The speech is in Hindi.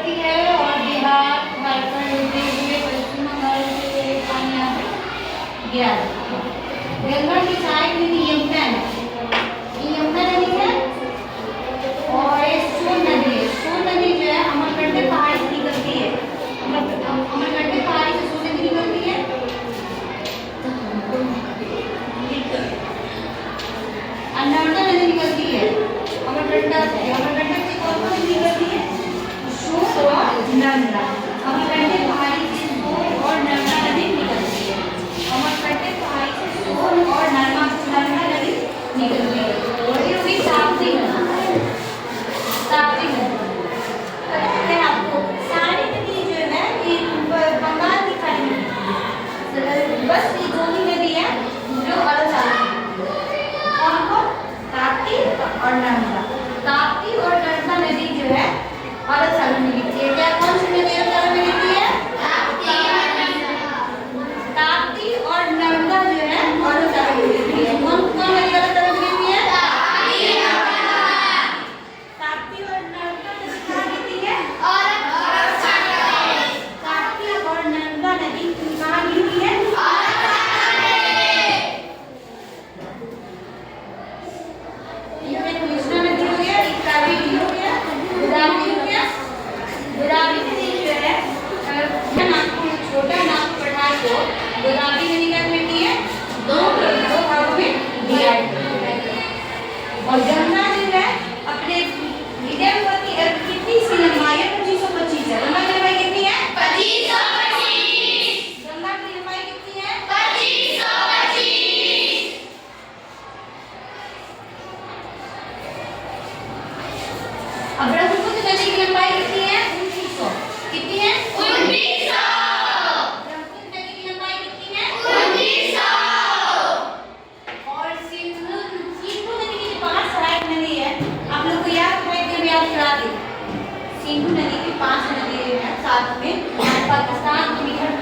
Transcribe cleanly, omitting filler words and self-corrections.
पड़ती है और बिहार झारखंड होते हुए पश्चिम बंगाल से पानी यहाँ गया। गंगा की साइड में यमुना है, ये यमुना नदी है और ये सोन नदी है। सोन नदी जो है अमरकंटक पहाड़ी से निकलती है, अमरकंटक पहाड़ी से सोन नदी निकलती है। नर्मदा नदी निकलती है, अमरकंटक से कौन कौन सी निकलती है? सोन और नर्मदा। अमरकंटक पहाड़ी से सोन और नर्मदा नदी निकलती है, अमरकंटक पहाड़ी से सोन और नर्मदा नदी निकलती है। और ये होगी ताप्ती नदी, ताप्ती नदी। पता है आपको सारी नदी जो है ये बंगाल की खाड़ी में निकलती है, बस ये दो ही नदी है जो अलग अलग है। कौन कौन? ताप्ती और नर्मदा। ताप्ती और नर्मदा नदी जो है अलग सागर में गिरती है। क्या कौन सी नदी अलग सागर में गिरती है? ताप्ती और नर्मदा जो है अलग सागर में गिरती है। कौन कौन नदी अलग सागर में गिरती है? ताप्ती और नर्मदा नदी कहाँ गिरती है? ताप्ती और नर्मदा नदी कहाँ गिरती है? कृष्णा नदी हो गया, कावेरी हो गया, गोदावरी हो गया। गोदावरी नदी जो है छोटा नागपुर पठार को गोदावरी नदी क्या कहती है? दो भागों में डिवाइड करती है। और गंगा जो है अपने विद्यापति कितनी सी लंबाई है? 2525 है। गंगा की लंबाई कितनी है? 2525। गंगा की लंबाई कितनी है? 2525। अब ब्रह्मपुत्र नदी की लंबाई कितनी है? 1900। कितनी है? 1900। ब्रह्मपुत्र नदी की लंबाई कितनी है? 1900। और सिंधु नदी की पांच सहायक नदी है, आप लोग को याद है कि याद करा दी। सिंधु नदी की पांच नदी है साथ में, पाकिस्तान की निकट